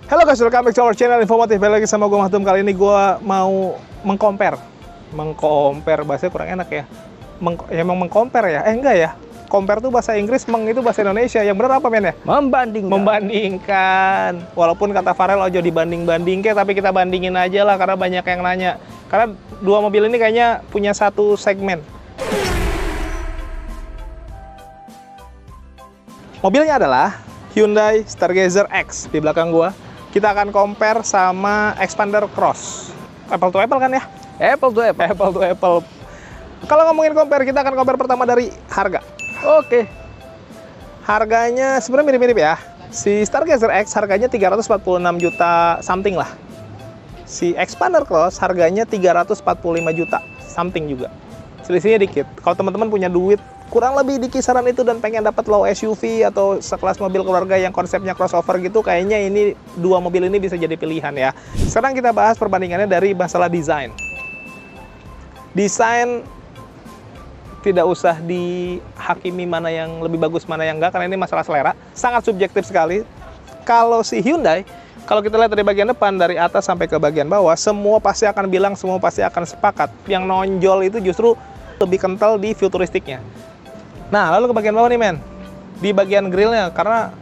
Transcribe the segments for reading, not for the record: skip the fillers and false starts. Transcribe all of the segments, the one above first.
Halo guys, welcome back to our channel informatif. Balik lagi sama gue Mahtum. Kali ini gue mau mengcompare bahasanya kurang enak ya. Emang mengcompare ya? Enggak ya. Compare tuh bahasa Inggris, itu bahasa Indonesia. Yang benar apa men ya? Membandingkan. Walaupun kata Farel ojo dibanding-banding tapi kita bandingin aja lah karena banyak yang nanya. Karena dua mobil ini kayaknya punya satu segmen. Mobilnya adalah Hyundai Stargazer X di belakang gua. Kita akan compare sama Xpander Cross. Apple to apple kan ya? Apple to apple. Apple to apple. Kalau ngomongin compare, kita akan compare pertama dari harga. Oke. Harganya sebenarnya mirip-mirip ya. Si Stargazer X harganya 346 juta something lah. Si Xpander Cross harganya 345 juta something juga. Selisihnya dikit. Kalau teman-teman punya duit kurang lebih di kisaran itu dan pengen dapat low SUV atau sekelas mobil keluarga yang konsepnya crossover gitu, kayaknya ini dua mobil ini bisa jadi pilihan ya. Sekarang kita bahas perbandingannya dari masalah desain. Desain tidak usah dihakimi mana yang lebih bagus, mana yang enggak, karena ini masalah selera. Sangat subjektif sekali. Kalau si Hyundai, kalau kita lihat dari bagian depan, dari atas sampai ke bagian bawah, semua pasti akan bilang, semua pasti akan sepakat. Yang nonjol itu justru lebih kental di futuristiknya. Nah, lalu ke bagian bawah nih men, di bagian grillnya, karena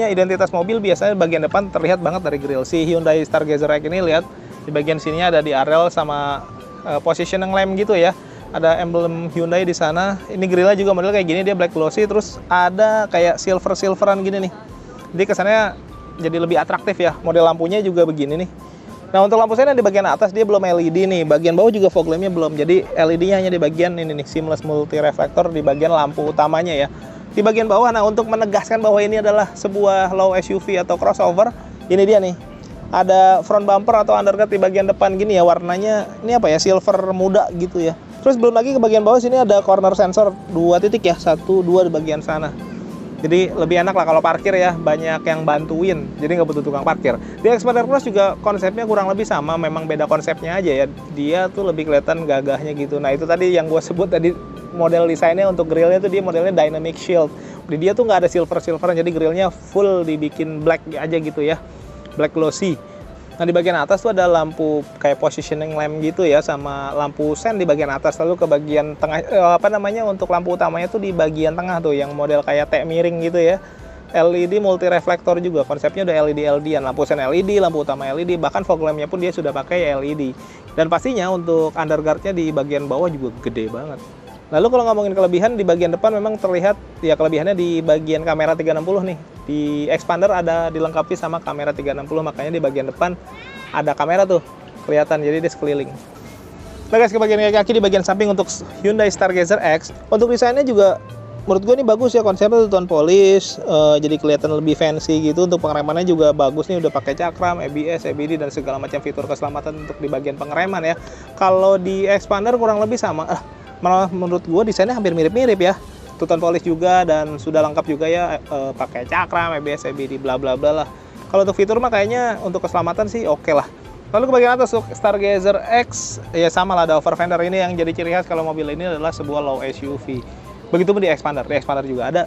identitas mobil biasanya bagian depan terlihat banget dari grill. Si Hyundai Stargazer X ini lihat di bagian sininya ada di arel sama positioning lamp gitu ya, ada emblem Hyundai di sana. Ini grillnya juga model kayak gini, dia black glossy, terus ada kayak silveran gini nih. Jadi kesannya jadi lebih atraktif ya. Model lampunya juga begini nih. Nah, untuk lampu sen di bagian atas dia belum LED nih. Bagian bawah juga fog lampnya belum. Jadi LED-nya hanya di bagian ini nih, seamless multi reflector di bagian lampu utamanya ya. Di bagian bawah, nah untuk menegaskan bahwa ini adalah sebuah low SUV atau crossover, ini dia nih. Ada front bumper atau undercut di bagian depan gini ya, warnanya ini apa ya, silver muda gitu ya. Terus belum lagi ke bagian bawah sini ada corner sensor 2 titik ya, 1, 2 di bagian sana. Jadi lebih enak lah kalau parkir ya, banyak yang bantuin, jadi nggak butuh tukang parkir. Di Xpander Cross juga konsepnya kurang lebih sama, memang beda konsepnya aja ya. Dia tuh lebih kelihatan gagahnya gitu. Nah itu tadi yang gue sebut tadi, model desainnya untuk grillnya tuh dia modelnya dynamic shield. Di dia tuh nggak ada silver-silveran, jadi grillnya full dibikin black aja gitu ya, black glossy. Nah di bagian atas tuh ada lampu kayak positioning lamp gitu ya, sama lampu sen di bagian atas. Lalu ke bagian tengah, untuk lampu utamanya tuh di bagian tengah tuh yang model kayak T miring gitu ya. LED multi reflektor juga, konsepnya udah LED-an, lampu sen LED, lampu utama LED, bahkan fog lampnya pun dia sudah pakai LED. Dan pastinya untuk underguardnya di bagian bawah juga gede banget. Lalu kalau ngomongin kelebihan, di bagian depan memang terlihat ya kelebihannya di bagian kamera 360 nih. Di Xpander ada dilengkapi sama kamera 360, makanya di bagian depan ada kamera tuh kelihatan, jadi dia sekeliling. Nah guys, ke bagian kaki di bagian samping untuk Hyundai Stargazer X, untuk desainnya juga menurut gue ini bagus ya, konsepnya tuh tone polish, jadi kelihatan lebih fancy gitu. Untuk pengeremannya juga bagus nih, udah pakai cakram, ABS, ABD dan segala macam fitur keselamatan untuk di bagian pengereman ya. Kalau di Xpander kurang lebih sama. Malah menurut gue desainnya hampir mirip-mirip ya, tone polish juga dan sudah lengkap juga ya, pakai cakram, ABS, ABD, bla bla bla lah. Kalau untuk fitur mah kayaknya untuk keselamatan sih oke lah. Lalu ke bagian atas untuk Stargazer X ya sama lah, ada over fender ini yang jadi ciri khas kalau mobil ini adalah sebuah low SUV. Begitupun di Xpander juga ada.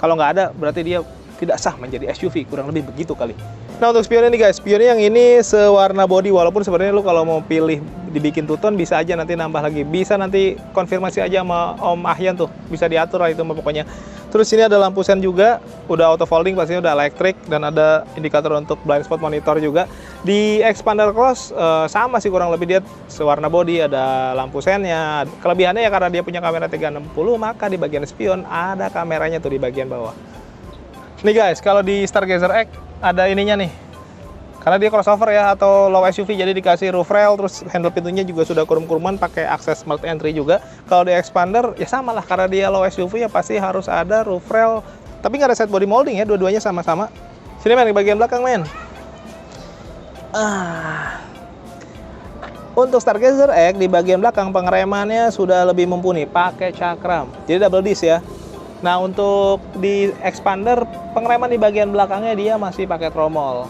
Kalau nggak ada berarti dia tidak sah menjadi SUV, kurang lebih begitu kali. Nah untuk spionnya nih guys, spionnya yang ini sewarna body, walaupun sebenarnya lu kalau mau pilih dibikin two-tone bisa aja nanti nambah lagi, bisa nanti konfirmasi aja sama Om Ahyan tuh, bisa diatur lah itu pokoknya. Terus ini ada lampu sen juga, udah auto folding, pastinya udah elektrik, dan ada indikator untuk blind spot monitor juga. Di Xpander Cross sama sih kurang lebih, dia sewarna body, ada lampu sennya. Kelebihannya ya karena dia punya kamera 360, maka di bagian spion ada kameranya tuh di bagian bawah. Nih guys, kalau di Stargazer X ada ininya nih, karena dia crossover ya atau low SUV, jadi dikasih roof rail, terus handle pintunya juga sudah kurum-kuruman, pakai akses smart entry juga. Kalau di Xpander ya sama lah, karena dia low SUV ya pasti harus ada roof rail, tapi nggak ada side body molding ya, dua-duanya sama-sama. Sini men, di bagian belakang men. Untuk Stargazer X di bagian belakang pengeremannya sudah lebih mumpuni, pakai cakram, jadi double disc ya. Nah untuk di Xpander pengereman di bagian belakangnya dia masih pakai tromol.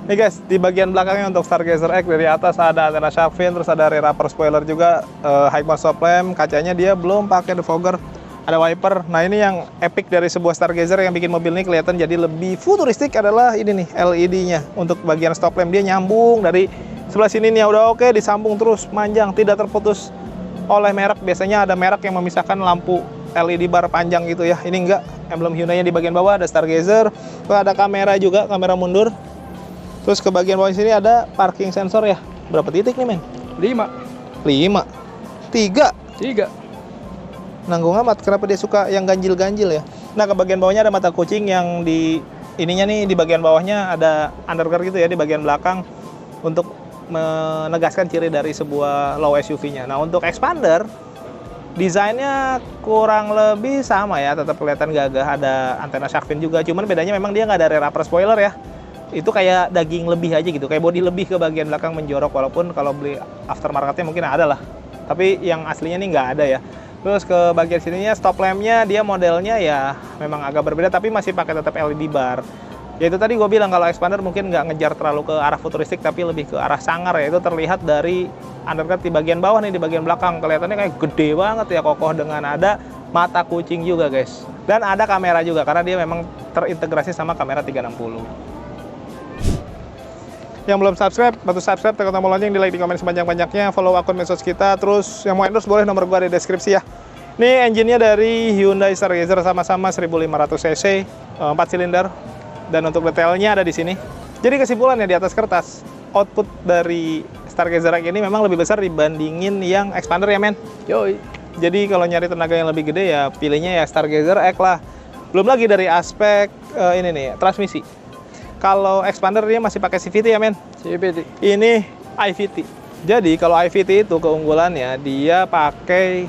Nih guys, di bagian belakangnya untuk Stargazer X dari atas ada antena shark fin, terus ada rear upper spoiler juga, high mount stop lamp, kacanya dia belum pakai defogger. Ada wiper. Nah ini yang epic dari sebuah Stargazer yang bikin mobil ini kelihatan jadi lebih futuristik adalah ini nih LED-nya. Untuk bagian stop lamp dia nyambung dari sebelah sini nih udah oke, disambung terus panjang, tidak terputus oleh merek. Biasanya ada merek yang memisahkan lampu LED bar panjang gitu ya. Ini enggak, emblem Hyundai-nya di bagian bawah ada Stargazer. Terus ada kamera juga, kamera mundur. Terus ke bagian bawah sini ada parking sensor ya. Berapa titik nih men? 5. 3. Nanggung amat, kenapa dia suka yang ganjil-ganjil ya? Nah, ke bagian bawahnya ada mata kucing yang di ininya nih, di bagian bawahnya ada undercar gitu ya, di bagian belakang untuk menegaskan ciri dari sebuah low SUV-nya. Nah, untuk expander, desainnya kurang lebih sama ya, tetap kelihatan gagah, ada antena shark fin juga, cuman bedanya memang dia nggak ada rear upper spoiler ya. Itu kayak daging lebih aja gitu, kayak bodi lebih ke bagian belakang menjorok, walaupun kalau beli aftermarketnya mungkin ada lah. Tapi yang aslinya nih nggak ada ya. Terus ke bagian sininya stop lampnya dia modelnya ya memang agak berbeda tapi masih pakai tetap LED bar. Ya itu tadi gue bilang kalau expander mungkin nggak ngejar terlalu ke arah futuristik tapi lebih ke arah sangar ya. Itu terlihat dari undercut di bagian bawah nih, di bagian belakang kelihatannya kayak gede banget ya, kokoh dengan ada mata kucing juga guys. Dan ada kamera juga karena dia memang terintegrasi sama kamera 360. Yang belum subscribe, bantu subscribe, tekan tombol lonceng, di like, di komen sebanyak-banyaknya, follow akun medsos kita, terus yang mau endorse boleh, nomor gua ada di deskripsi ya. Ini engine-nya dari Hyundai Stargazer sama-sama 1500 cc, 4 silinder, dan untuk detailnya ada di sini. Jadi kesimpulannya di atas kertas, output dari Stargazer X ini memang lebih besar dibandingin yang expander ya men. Yoi. Jadi kalau nyari tenaga yang lebih gede ya pilihnya ya Stargazer X lah. Belum lagi dari aspek ini nih, transmisi. Kalau expander dia masih pakai CVT ya men. CVT. Ini IVT. Jadi kalau IVT itu keunggulannya dia pakai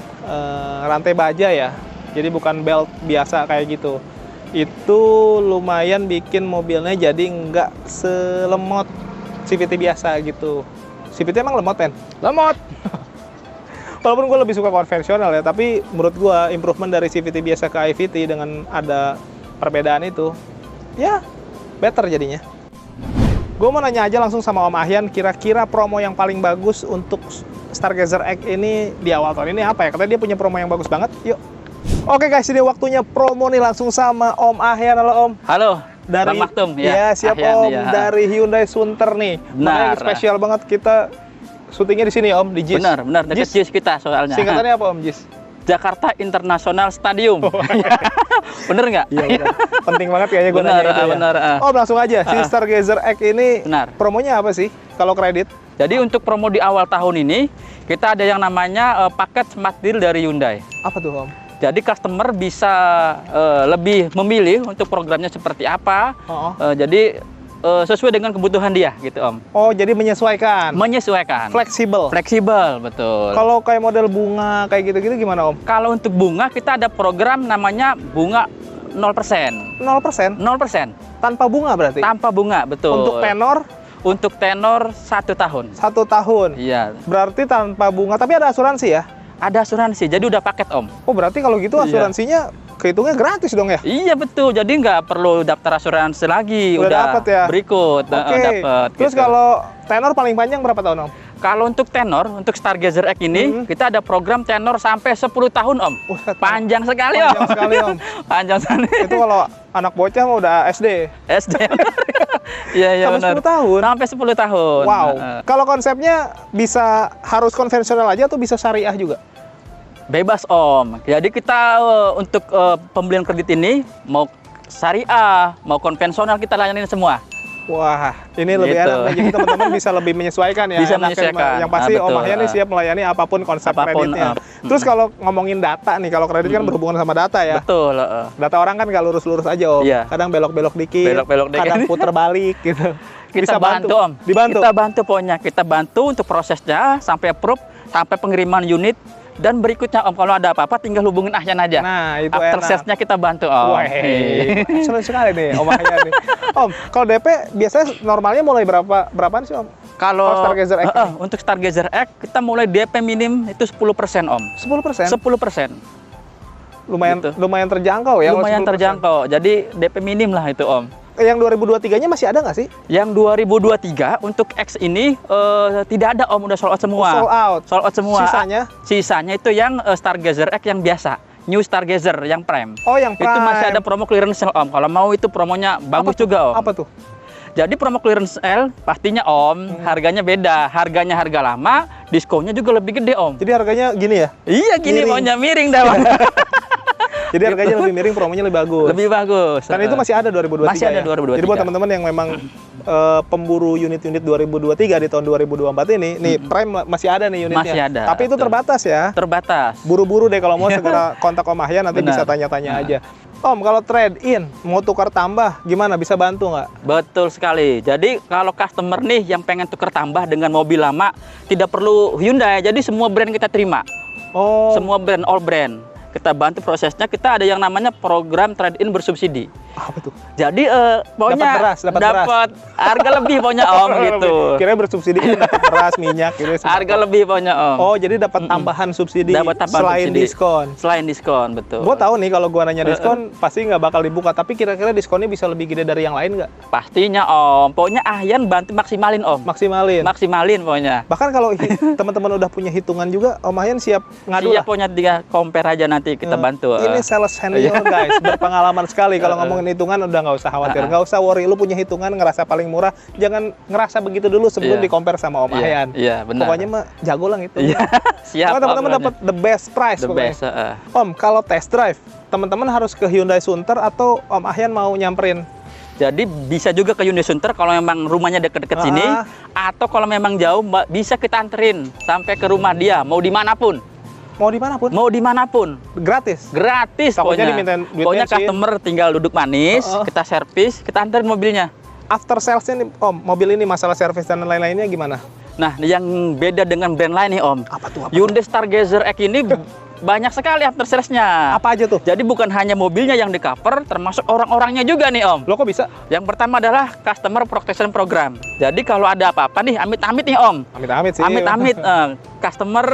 rantai baja ya. Jadi bukan belt biasa kayak gitu. Itu lumayan bikin mobilnya jadi nggak selemot CVT biasa gitu. CVT emang lemot men? Lemot. Walaupun gue lebih suka konvensional ya, tapi menurut gue improvement dari CVT biasa ke IVT dengan ada perbedaan itu, ya better jadinya. Gue mau nanya aja langsung sama Om Ahyan, kira-kira promo yang paling bagus untuk Stargazer X ini di awal tahun ini apa ya? Katanya dia punya promo yang bagus banget. Yuk. Oke guys, ini waktunya promo nih langsung sama Om Ahyan. Halo Om. Halo. Dari Bang Maktum ya siap Ahyan, Om, ya. dari Hyundai Sunter nih. Makanya spesial banget kita syutingnya di sini Om, di JIS. Benar, dekat JIS kita soalnya. Singkatannya apa Om JIS? Jakarta International Stadium. Oh, bener nggak? Iya, penting banget kayaknya gue nanya itu ya. Bener. Oh, langsung aja. Si Stargazer X ini Benar. promonya apa sih kalau kredit? Jadi untuk promo di awal tahun ini, kita ada yang namanya paket Smart Deal dari Hyundai. Apa tuh Om? Jadi customer bisa lebih memilih untuk programnya seperti apa. Jadi sesuai dengan kebutuhan dia gitu Om. Oh, jadi menyesuaikan. Menyesuaikan. Fleksibel. Fleksibel, betul. Kalau kayak model bunga kayak gitu-gitu gimana Om? Kalau untuk bunga kita ada program namanya bunga 0%. 0%? 0%. Tanpa bunga berarti? Tanpa bunga, betul. Untuk tenor? Untuk tenor 1 tahun. 1 tahun? Iya. Berarti tanpa bunga, tapi ada asuransi ya? Ada asuransi, jadi udah paket Om. Oh, berarti kalau gitu asuransinya kehitungnya gratis dong ya? Iya betul, jadi nggak perlu daftar asuransi lagi, udah dapet ya? berikut. Oke. Dapet, Terus gitu. kalau tenor paling panjang berapa tahun Om? Kalau untuk tenor, untuk Stargazer X ini, kita ada program tenor sampai 10 tahun Om. Panjang sekali Om. Panjang sekali Om. Panjang sekali. Itu kalau anak bocah mah udah SD. SD. Iya Sampai benar. 10 tahun? Sampai 10 tahun. Wow. Kalau konsepnya bisa harus konvensional aja atau bisa syariah juga? Bebas Om. Jadi kita untuk pembelian kredit ini mau syariah, mau konvensional kita layanin semua. Wah, ini lebih Gitu. enak. Jadi teman-teman bisa lebih menyesuaikan ya. Bisa enaknya. menyesuaikan. Yang pasti Betul. Om Ahyan nih siap melayani apapun konsep kreditnya. Terus kalau ngomongin data nih, kalau kredit kan berhubungan sama data ya. Betul. Data orang kan nggak lurus-lurus aja Om. Iya. Kadang belok-belok dikit, Belok-belok dikit. kadang puter balik gitu. Kita Bisa bantu Om. Dibantu? Kita bantu pokoknya. Kita bantu untuk prosesnya sampai approve, sampai pengiriman unit. Dan berikutnya Om, kalau ada apa-apa tinggal hubungin Ahyan aja. Nah, itu After enak. sales-nya kita bantu Om. Wah, excellent sekali nih Om Ahyan nih. Om, kalau DP biasanya normalnya mulai berapaan sih Om? Kalau Stargazer X ini? untuk Stargazer X kita mulai DP minim itu 10% Om. 10%? 10%. Lumayan Gitu. lumayan terjangkau ya. kalau Lumayan 10%. terjangkau. Jadi DP minim lah itu Om. Yang 2023-nya masih ada nggak sih? Yang 2023 untuk X ini tidak ada Om, udah sold out semua. Sold out. Sold out semua. Sisanya? Sisanya itu yang Stargazer X yang biasa. New Stargazer yang Prime. Oh, yang Prime. Itu masih ada promo clearance sale, Om. Kalau mau itu promonya bagus juga, Om. Apa tuh? Jadi promo clearance sale pastinya, Om, harganya beda. Harganya harga lama, diskonnya juga lebih gede, Om. Jadi harganya gini ya? Iya, gini Miring. maunya miring dah, Om. Jadi harganya lebih miring, promonya lebih bagus. Lebih bagus. Dan itu masih ada 2023 Masih ada ya? 2023. Jadi buat teman-teman yang memang pemburu unit-unit 2023 di tahun 2024 ini, nih Prime masih ada nih unitnya. Masih ada. Tapi itu Betul. terbatas ya. Terbatas. Buru-buru deh kalau mau segera kontak Om Ahyan, nanti Benar. bisa tanya-tanya aja. Om, kalau trade in, mau tukar tambah, gimana? Bisa bantu nggak? Betul sekali. Jadi kalau customer nih yang pengen tukar tambah dengan mobil lama, tidak perlu Hyundai. Jadi semua brand kita terima. Oh, Semua brand, all brand. Kita bantu prosesnya. Kita ada yang namanya program trade-in bersubsidi. apa tuh? Jadi pokoknya Dapat beras. dapat harga lebih pokoknya, Om, gitu. Kira bersubsidi kan dapat beras, minyak gitu. Harga lebih pokoknya, Om. Oh, jadi dapat tambahan subsidi Dapat tambahan selain subsidi. diskon. Selain diskon, betul. Gue tahu nih kalau gua nanya diskon pasti nggak bakal dibuka, tapi kira-kira diskonnya bisa lebih gede dari yang lain nggak? Pastinya, Om. Pokoknya Ahyan bantu maksimalin, Om. Maksimalin. Maksimalin pokoknya. Bahkan kalau teman-teman udah punya hitungan juga, Om Ahyan siap ngadu Siap lah. pokoknya dia compare aja nanti kita bantu. Ini sales senior guys, berpengalaman sekali. Kalau ngomongin hitungan udah nggak usah khawatir, nggak usah worry. Lu punya hitungan ngerasa paling murah, jangan ngerasa begitu dulu sebelum Iya. di-compare sama Om Ahyan. Iya, benar. Pokoknya mah jago lah gitu. Iya. Siap. Pokoknya teman-teman Om, dapat the best price the pokoknya. best. Om, kalau test drive, teman-teman harus ke Hyundai Sunter atau Om Ahyan mau nyamperin? Jadi bisa juga ke Hyundai Sunter kalau memang rumahnya deket-deket sini, atau kalau memang jauh bisa kita anterin sampai ke rumah dia, mau dimanapun. Mau dimanapun? Mau dimanapun. Gratis. Gratis Takutnya pokoknya. dimintain duit Pokoknya bensin. customer tinggal duduk manis, kita servis, kita anterin mobilnya. After salesnya nih, Om, mobil ini masalah servis dan lain-lainnya gimana? Nah, yang beda dengan brand lain nih, Om. Apa tuh? Hyundai Stargazer X ini banyak sekali after salesnya. Apa aja tuh? Jadi bukan hanya mobilnya yang di cover, termasuk orang-orangnya juga nih, Om. Lo kok bisa? Yang pertama adalah Customer Protection Program. Jadi kalau ada apa-apa nih, amit-amit nih, Om. Amit-amit sih. Amit-amit, customer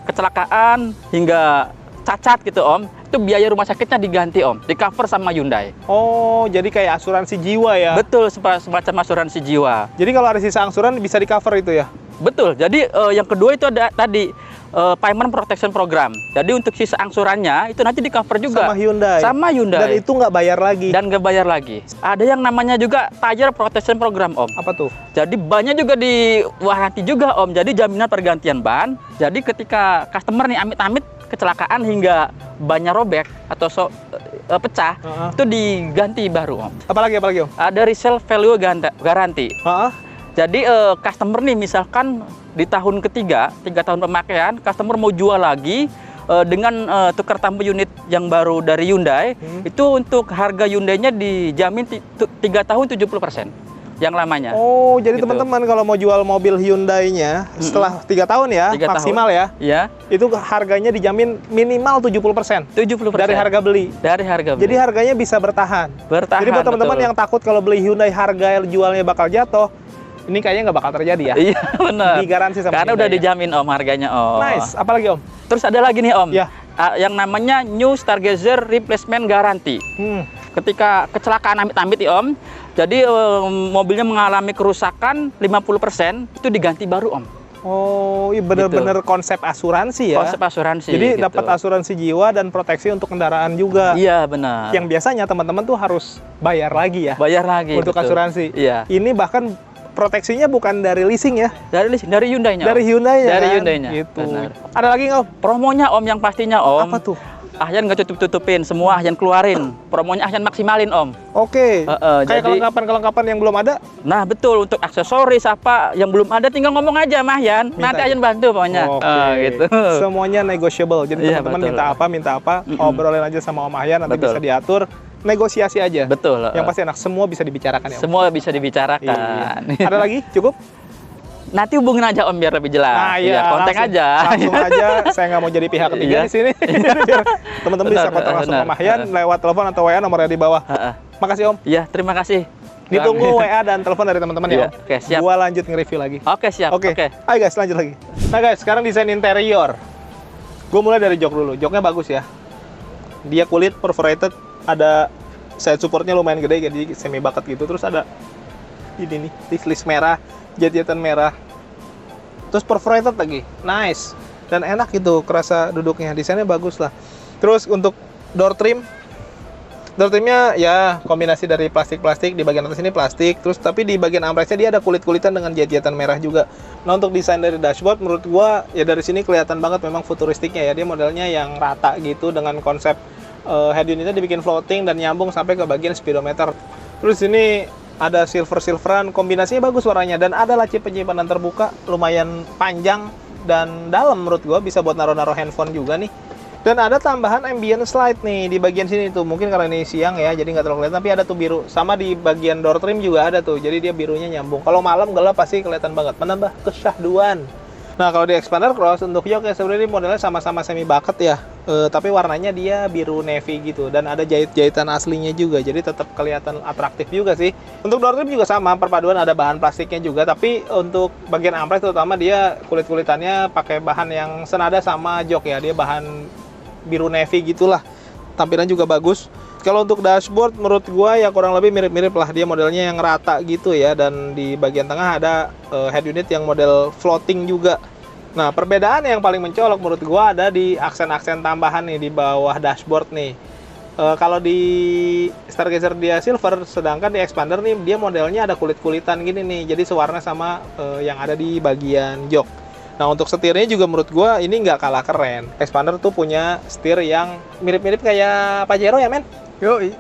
kecelakaan hingga cacat gitu, Om. Itu biaya rumah sakitnya diganti, Om. Di cover sama Hyundai. Oh, jadi kayak asuransi jiwa ya? Betul, semacam asuransi jiwa. Jadi kalau ada sisa angsuran bisa di cover itu ya? Betul. Jadi yang kedua itu ada tadi Payment Protection Program. Jadi untuk sisa angsurannya itu nanti di cover juga Sama Hyundai? Sama Hyundai. Dan itu nggak bayar lagi? Dan nggak bayar lagi. Ada yang namanya juga Tire Protection Program, Om. Apa tuh? Jadi bannya juga di waranti juga, Om. Jadi jaminan pergantian ban. Jadi ketika customer nih amit-amit kecelakaan hingga bannya robek atau pecah, itu diganti baru, Om. Apalagi Om? Ada resale value garanti. Jadi customer nih misalkan di tahun ketiga, 3 tahun pemakaian, customer mau jual lagi dengan tukar tambah unit yang baru dari Hyundai, itu untuk harga Hyundai-nya dijamin 3 tahun 70% yang lamanya. Oh, jadi Gitu. teman-teman kalau mau jual mobil Hyundai-nya setelah 3 tahun ya, 3 maksimal tahun. ya, Ya, itu harganya dijamin minimal 70% 70% dari harga beli. Dari harga beli. Jadi harganya bisa bertahan. Bertahan. Jadi buat teman-teman betul. yang takut kalau beli Hyundai harga jualnya bakal jatuh, ini kayaknya nggak bakal terjadi ya. Iya, benar. Digaransi sama Karena Hyundai udah ya. dijamin, Om, harganya, Om. Nice. Apalagi Om? Terus ada lagi nih, Om. Ya. Yang namanya New Stargazer Replacement Guarantee. Ketika kecelakaan amit-amit ya, Om, jadi mobilnya mengalami kerusakan 50%, itu diganti baru, Om. Oh, iya bener-bener konsep asuransi ya. Konsep asuransi. Jadi gitu. dapat asuransi jiwa dan proteksi untuk kendaraan juga. Iya, benar. Yang biasanya teman-teman tuh harus bayar lagi ya. Bayar lagi. Untuk betul. asuransi. Iya. Ini bahkan proteksinya bukan dari leasing ya. Dari Hyundai-nya. Dari Om. Hyundai-nya. Dari kan? Hyundai-nya. Gitu. Benar. Ada lagi nggak Om? Promonya, Om, yang pastinya, Om. Apa tuh? Ahyan nggak tutup-tutupin, semua Ahyan keluarin. Promonya Ahyan maksimalin, Om. Oke. Kayak jadi- kelengkapan-kelengkapan yang belum ada. Nah, betul, untuk aksesoris apa yang belum ada tinggal ngomong aja sama Ahyan. Minta Nanti aja. Ahyan bantu pokoknya. Oke. Gitu. Semuanya negotiable. Jadi Iya, teman-teman betul. minta apa, obrolin aja sama Om Ahyan, nanti Betul. bisa diatur. Negosiasi aja. Betul. Yang pasti enak, semua bisa dibicarakan ya Om. Semua bisa dibicarakan. Iya. Ada lagi? Cukup? Nanti hubungin aja, Om, biar lebih jelas. Nah, iya, kontak langsung- aja. Langsung aja, saya nggak mau jadi pihak ketiga Iya. di sini. Biar teman-teman bisa Benar, kontak langsung benar. Om Ahyan lewat telepon atau WA nomornya di bawah. Heeh. Makasih Om. Iya, terima kasih. Ditunggu WA dan telepon dari teman-teman ya Iya, Om. oke, siap. Gua lanjut nge-review lagi. Oke, siap. Oke. Ayo guys, lanjut lagi. Nah guys, sekarang desain interior. Gue mulai dari jok dulu. Joknya bagus ya. Dia kulit perforated, ada side supportnya lumayan gede, jadi semi bucket gitu. Terus ada ini nih, list merah, jet-jetan merah. Terus perforated lagi, nice dan enak gitu, kerasa duduknya. Desainnya bagus lah. Terus untuk door trimnya ya kombinasi dari plastik-plastik, di bagian atas ini plastik, terus tapi di bagian armrestnya dia ada kulit-kulitan dengan jet-jetan merah juga. Nah untuk desain dari dashboard menurut gua ya dari sini kelihatan banget memang futuristiknya ya, dia modelnya yang rata gitu dengan konsep head unitnya dibikin floating dan nyambung sampai ke bagian speedometer. Terus ini ada silveran, kombinasinya bagus warnanya, dan ada laci penyimpanan terbuka lumayan panjang dan dalam menurut gua, bisa buat naruh-naruh handphone juga nih. Dan ada tambahan ambient slide nih di bagian sini tuh, mungkin karena ini siang ya jadi nggak terlalu kelihatan, tapi ada tuh biru, sama di bagian door trim juga ada tuh, jadi dia birunya nyambung. Kalau malam gelap pasti kelihatan banget, menambah kesyahduan. Nah kalau di Xpander Cross untuk jok ya sebenarnya modelnya sama-sama semi bucket ya, tapi warnanya dia biru navy gitu, dan ada jahit-jahitan aslinya juga, jadi tetap kelihatan atraktif juga sih. Untuk door trim juga sama, perpaduan ada bahan plastiknya juga, tapi untuk bagian armrest terutama dia kulit-kulitannya pakai bahan yang senada sama jok ya, dia bahan biru navy gitulah, tampilan juga bagus. Kalau untuk dashboard menurut gua ya kurang lebih mirip-mirip lah, dia modelnya yang rata gitu ya, dan di bagian tengah ada head unit yang model floating juga. Nah perbedaan yang paling mencolok menurut gua ada di aksen-aksen tambahan nih di bawah dashboard nih. Kalau di Stargazer dia silver, sedangkan di Xpander nih dia modelnya ada kulit-kulitan gini nih, jadi sewarna sama yang ada di bagian jok. Nah untuk setirnya juga menurut gua ini nggak kalah keren. Xpander tuh punya setir yang mirip-mirip kayak Pajero ya men? Yoi.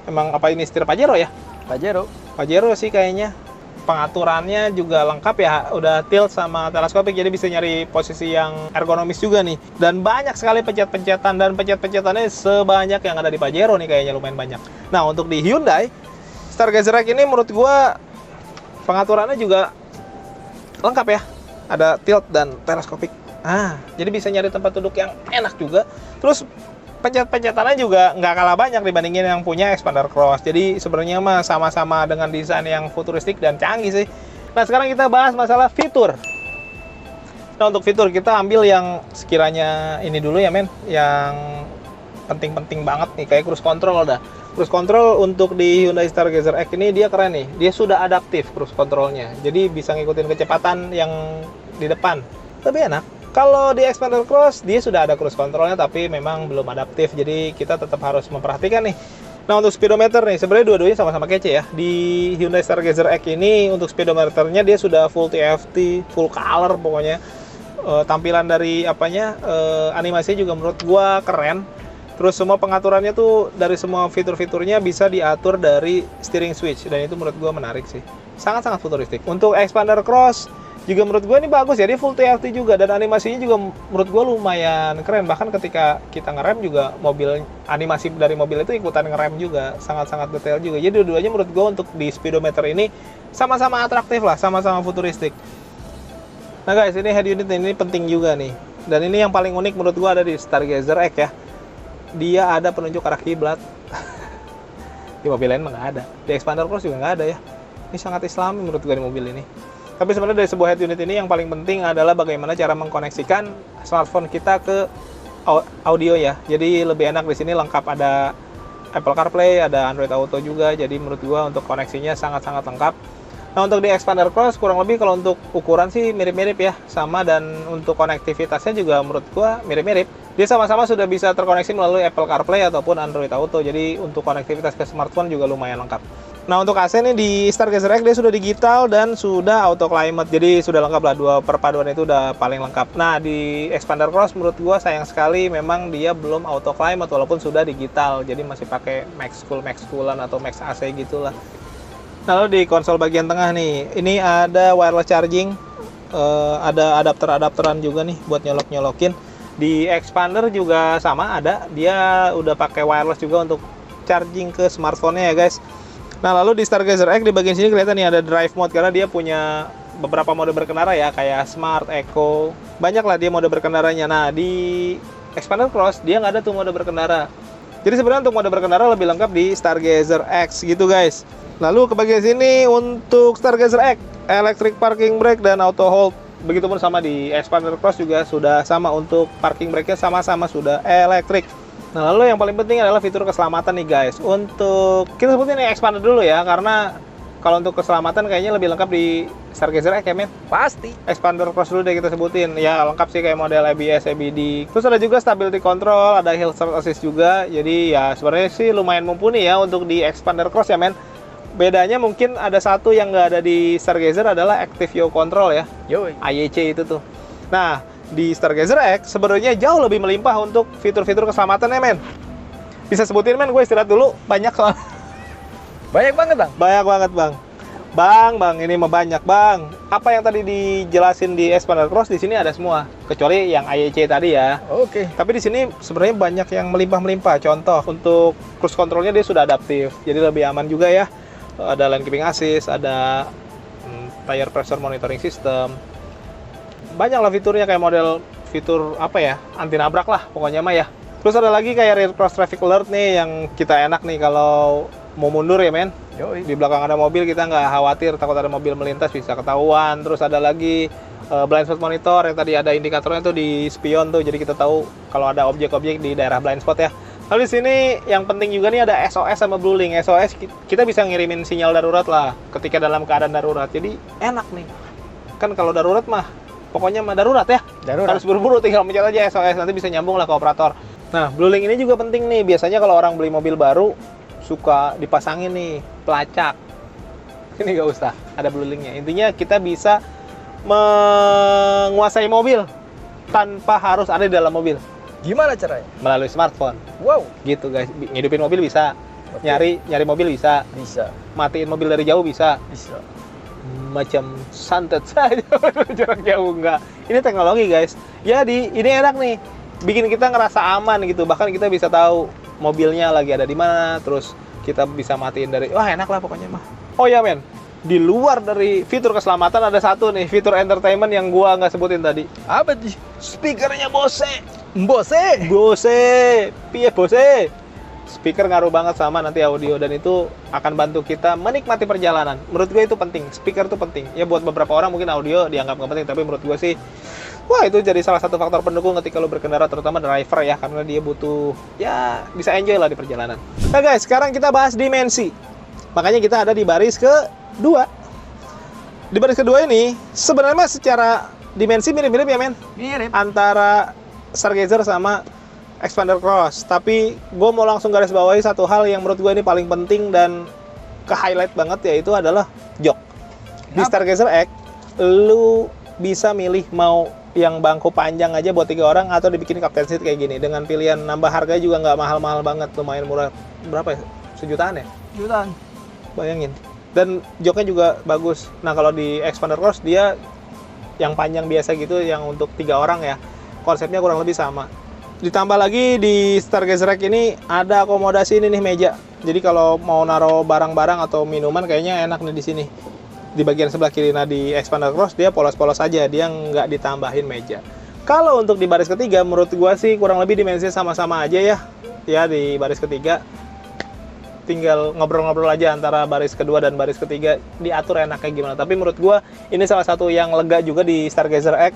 Emang apa ini setir Pajero ya? Pajero. Pajero sih kayaknya. Pengaturannya juga lengkap ya, udah tilt sama teleskopik, jadi bisa nyari posisi yang ergonomis juga nih. Dan banyak sekali pencet-pencetan, dan pencet-pencetannya sebanyak yang ada di Pajero nih, kayaknya lumayan banyak. Nah untuk di Hyundai Stargazer X ini menurut gua pengaturannya juga lengkap ya. Ada tilt dan teleskopik. Jadi bisa nyari tempat duduk yang enak juga. Terus pencet-pencetannya juga nggak kalah banyak dibandingin yang punya Xpander Cross. Jadi sebenarnya mah sama-sama dengan desain yang futuristik dan canggih sih. Nah sekarang kita bahas masalah fitur. Nah untuk fitur kita ambil yang sekiranya ini dulu ya men, yang penting-penting banget nih, kayak cruise control dah. Cruise control untuk di Hyundai Stargazer X ini dia keren nih, dia sudah adaptif cruise controlnya, jadi bisa ngikutin kecepatan yang di depan, lebih enak. Kalau di Xpander Cross dia sudah ada cruise controlnya tapi memang belum adaptif, jadi kita tetap harus memperhatikan nih. Nah untuk speedometer nih, sebenarnya dua-duanya sama-sama kece ya. Di Hyundai Stargazer X ini untuk speedometernya dia sudah full TFT, full color pokoknya. Tampilan dari animasinya juga menurut gua keren. Terus semua pengaturannya tuh dari semua fitur-fiturnya bisa diatur dari steering switch, dan itu menurut gua menarik sih. Sangat-sangat futuristik. Untuk Xpander Cross juga menurut gua ini bagus ya, dia full TFT juga, dan animasinya juga menurut gua lumayan keren. Bahkan ketika kita ngerem juga animasi dari mobil itu ikutan ngerem juga, sangat-sangat detail juga. Jadi dua-duanya menurut gua untuk di speedometer ini sama-sama atraktif lah, sama-sama futuristik. Nah guys, ini head unit ini penting juga nih. Dan ini yang paling unik menurut gua ada di Stargazer X ya. Dia ada penunjuk arah kiblat. Di mobil lain mah nggak ada. Di Xpander Cross juga nggak ada ya. Ini sangat islami menurut gue di mobil ini. Tapi sebenarnya dari sebuah head unit ini yang paling penting adalah bagaimana cara mengkoneksikan smartphone kita ke audio ya. Jadi lebih enak di sini, lengkap, ada Apple CarPlay, ada Android Auto juga. Jadi menurut gua untuk koneksinya sangat-sangat lengkap. Nah untuk di Xpander Cross kurang lebih kalau untuk ukuran sih mirip-mirip ya, sama, dan untuk konektivitasnya juga menurut gua mirip-mirip. Dia sama-sama sudah bisa terkoneksi melalui Apple CarPlay ataupun Android Auto, jadi untuk konektivitas ke smartphone juga lumayan lengkap. Nah untuk AC ini di Stargazer X dia sudah digital dan sudah auto climate, jadi sudah lengkap lah, dua perpaduan itu udah paling lengkap. Nah di Xpander Cross menurut gua sayang sekali memang dia belum auto climate walaupun sudah digital, jadi masih pakai max coolan atau max AC gitulah. Nah, lalu di konsol bagian tengah nih, ini ada wireless charging, ada adapteran juga nih buat nyolok-nyolokin. Di Xpander juga sama ada, dia udah pakai wireless juga untuk charging ke smartphone-nya ya guys. Nah lalu di Stargazer X di bagian sini kelihatan nih ada drive mode, karena dia punya beberapa mode berkendara ya, kayak Smart, Eco, banyak lah dia mode berkendaranya. Nah di Xpander Cross dia nggak ada tuh mode berkendara. Jadi sebenarnya untuk mode berkendara lebih lengkap di Stargazer X gitu guys. Lalu ke bagian sini untuk Stargazer X, electric parking brake dan auto hold. Begitupun sama di Xpander Cross juga sudah sama, untuk parking brake-nya sama-sama sudah elektrik. Nah lalu yang paling penting adalah fitur keselamatan nih guys. Untuk kita sebutin nih Xpander dulu ya, karena kalau untuk keselamatan kayaknya lebih lengkap di Stargazer X ya men? Pasti. Expander cross dulu deh kita sebutin. Ya lengkap sih kayak model ABS, ABD. Terus ada juga stability control, ada hill start assist juga. Jadi ya sebenarnya sih lumayan mumpuni ya untuk di Expander cross ya men. Bedanya mungkin ada satu yang nggak ada di Stargazer adalah Active Yaw Control ya. Yoi. AYC itu tuh. Nah, di Stargazer X sebenarnya jauh lebih melimpah untuk fitur-fitur keselamatan ya men. Bisa sebutin men, gue istirahat dulu. Banyak soal. Banyak banget bang. Banyak banget bang. Bang, ini mah banyak bang. Apa yang tadi dijelasin di Expander Cross di sini ada semua, kecuali yang AYC tadi ya. Oke. Tapi di sini sebenarnya banyak yang melimpah-melimpah. Contoh untuk cruise controlnya dia sudah adaptif, jadi lebih aman juga ya. Ada lane keeping assist, ada tire pressure monitoring system. Banyak lah fiturnya kayak model fitur apa ya, anti nabrak lah pokoknya mah ya. Terus ada lagi kayak rear cross traffic alert nih yang kita enak nih kalau mau mundur ya men. Yoi. Di belakang ada mobil kita nggak khawatir takut ada mobil melintas bisa ketahuan. Terus ada lagi blind spot monitor yang tadi ada indikatornya tuh di spion tuh, jadi kita tahu kalau ada objek-objek di daerah blind spot ya. Lalu di sini yang penting juga nih ada SOS sama Blue Link. SOS kita bisa ngirimin sinyal darurat lah ketika dalam keadaan darurat. Jadi enak nih. Kan kalau darurat mah pokoknya mah darurat ya. Darurat. Harus buru-buru tinggal mencet aja SOS, nanti bisa nyambung lah ke operator. Nah, Blue Link ini juga penting nih. Biasanya kalau orang beli mobil baru suka dipasangin nih pelacak. Ini nggak usah, ada Blue Link-nya. Intinya kita bisa menguasai mobil tanpa harus ada di dalam mobil. Gimana caranya? Melalui smartphone. Wow. Gitu guys, ngidupin mobil bisa. Betul. Nyari mobil bisa. Bisa. Matiin mobil dari jauh bisa. Bisa. Macam santet saja jarak jauh enggak. Ini teknologi guys. Jadi ini enak nih. Bikin kita ngerasa aman gitu. Bahkan kita bisa tahu mobilnya lagi ada di mana, terus kita bisa matiin dari wah enak lah pokoknya mah. Oh ya men, di luar dari fitur keselamatan ada satu nih fitur entertainment yang gua nggak sebutin tadi. Apa sih? Speakernya Bose. Bose. Piye Bose? Speaker ngaruh banget sama nanti audio dan itu akan bantu kita menikmati perjalanan. Menurut gue itu penting, speaker itu penting. Ya buat beberapa orang mungkin audio dianggap nggak penting, tapi menurut gue sih wah itu jadi salah satu faktor pendukung ketika lo berkendara, terutama driver ya, karena dia butuh ya bisa enjoy lah di perjalanan. Nah guys, sekarang kita bahas dimensi. Makanya kita ada di baris kedua. Di baris kedua ini sebenarnya secara dimensi mirip-mirip ya men, Mirip. antara Stargazer sama Expander Cross. Tapi gue mau langsung garis bawahi satu hal yang menurut gue ini paling penting dan ke-highlight banget, yaitu adalah jok. Di Stargazer X, lu bisa milih mau yang bangku panjang aja buat 3 orang atau dibikin captain seat kayak gini. Dengan pilihan nambah harga juga nggak mahal-mahal banget, lumayan murah. Berapa ya? Sejutaan ya? Jutaan. Bayangin. Dan joknya juga bagus. Nah kalau di Expander Cross dia yang panjang biasa gitu, yang untuk 3 orang ya. Konsepnya kurang lebih sama. Ditambah lagi di Stargazer X ini ada akomodasi ini nih, meja. Jadi kalau mau naruh barang-barang atau minuman kayaknya enak nih di sini. Di bagian sebelah kiri. Nah di Expander Cross dia polos-polos aja, dia nggak ditambahin meja. Kalau untuk di baris ketiga menurut gua sih kurang lebih dimensinya sama-sama aja ya. Ya di baris ketiga tinggal ngobrol-ngobrol aja antara baris kedua dan baris ketiga, diatur enaknya gimana. Tapi menurut gua ini salah satu yang lega juga di Stargazer X.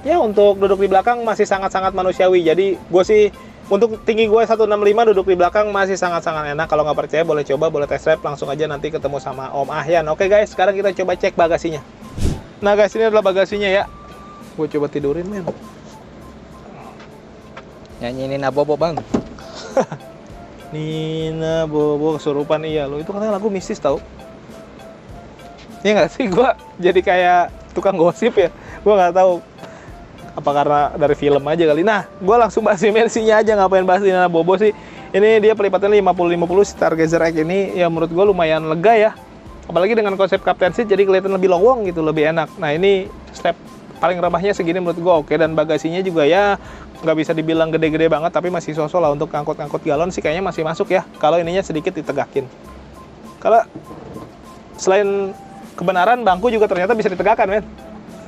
Ya untuk duduk di belakang masih sangat-sangat manusiawi. Jadi gue sih untuk tinggi gue 165, duduk di belakang masih sangat-sangat enak. Kalau nggak percaya boleh coba, boleh test drive langsung aja nanti ketemu sama Om Ahyan. Oke guys, sekarang kita coba cek bagasinya. Nah guys, ini adalah bagasinya ya. Gue coba tidurin men. Nyanyi Nina Bobo bang. Nina Bobo kesurupan, iya lo. Itu katanya lagu mistis tau. Iya nggak sih, gue jadi kayak tukang gosip ya. Gue nggak tahu apa karena dari film aja kali. Nah, gue langsung bahas dimensinya aja, ngapain bahas Nina Bobo sih. Ini dia pelipatannya 50-50. Stargazer X ini ya menurut gue lumayan lega ya. Apalagi dengan konsep captain seat jadi kelihatan lebih lowong gitu, lebih enak. Nah ini step paling remahnya segini menurut gue oke. Dan bagasinya juga ya nggak bisa dibilang gede-gede banget, tapi masih sosok lah. Untuk ngangkut-ngangkut galon sih kayaknya masih masuk ya, kalau ininya sedikit ditegakin. Kalau selain kebenaran, bangku juga ternyata bisa ditegakkan men.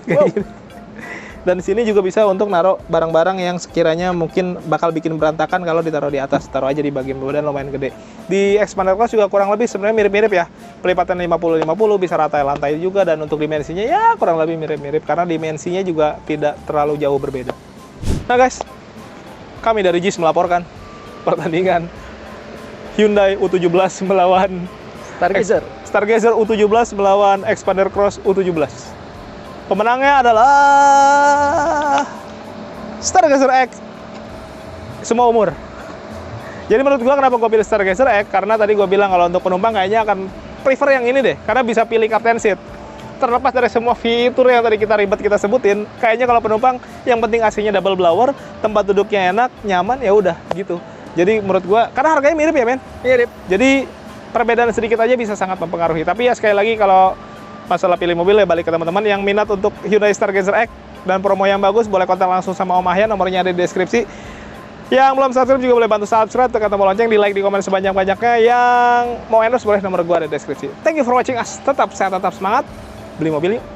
Kayak Wow. gini. Dan di sini juga bisa untuk naruh barang-barang yang sekiranya mungkin bakal bikin berantakan kalau ditaruh di atas. Taruh aja di bagian bawah dan lumayan gede. Di Expander Cross juga kurang lebih sebenarnya mirip-mirip ya. Pelipatan 50-50, bisa rata lantai juga. Dan untuk dimensinya ya kurang lebih mirip-mirip, karena dimensinya juga tidak terlalu jauh berbeda. Nah guys, kami dari JIS melaporkan pertandingan Hyundai U17 melawan Stargazer. Stargazer U17 melawan Expander Cross U17. Pemenangnya adalah Stargazer X semua umur. Jadi menurut gua kenapa gua pilih Stargazer X, karena tadi gua bilang kalau untuk penumpang kayaknya akan prefer yang ini deh, karena bisa pilih captain seat. Terlepas dari semua fitur yang tadi kita sebutin, kayaknya kalau penumpang yang penting AC-nya double blower, tempat duduknya enak, nyaman, ya udah gitu. Jadi menurut gua, karena harganya mirip ya men? Mirip. Jadi perbedaan sedikit aja bisa sangat mempengaruhi. Tapi ya sekali lagi kalau masalah pilih mobil ya balik ke teman-teman yang minat untuk Hyundai Stargazer X dan promo yang bagus, boleh kontak langsung sama Om Ahyan, nomornya ada di deskripsi. Yang belum subscribe juga boleh bantu subscribe, tekan tombol lonceng, di like, di komen sebanyak-banyaknya. Yang mau endorse boleh nomor gua ada di deskripsi. Thank you for watching us. Tetap sehat, tetap semangat. Beli mobil yuk.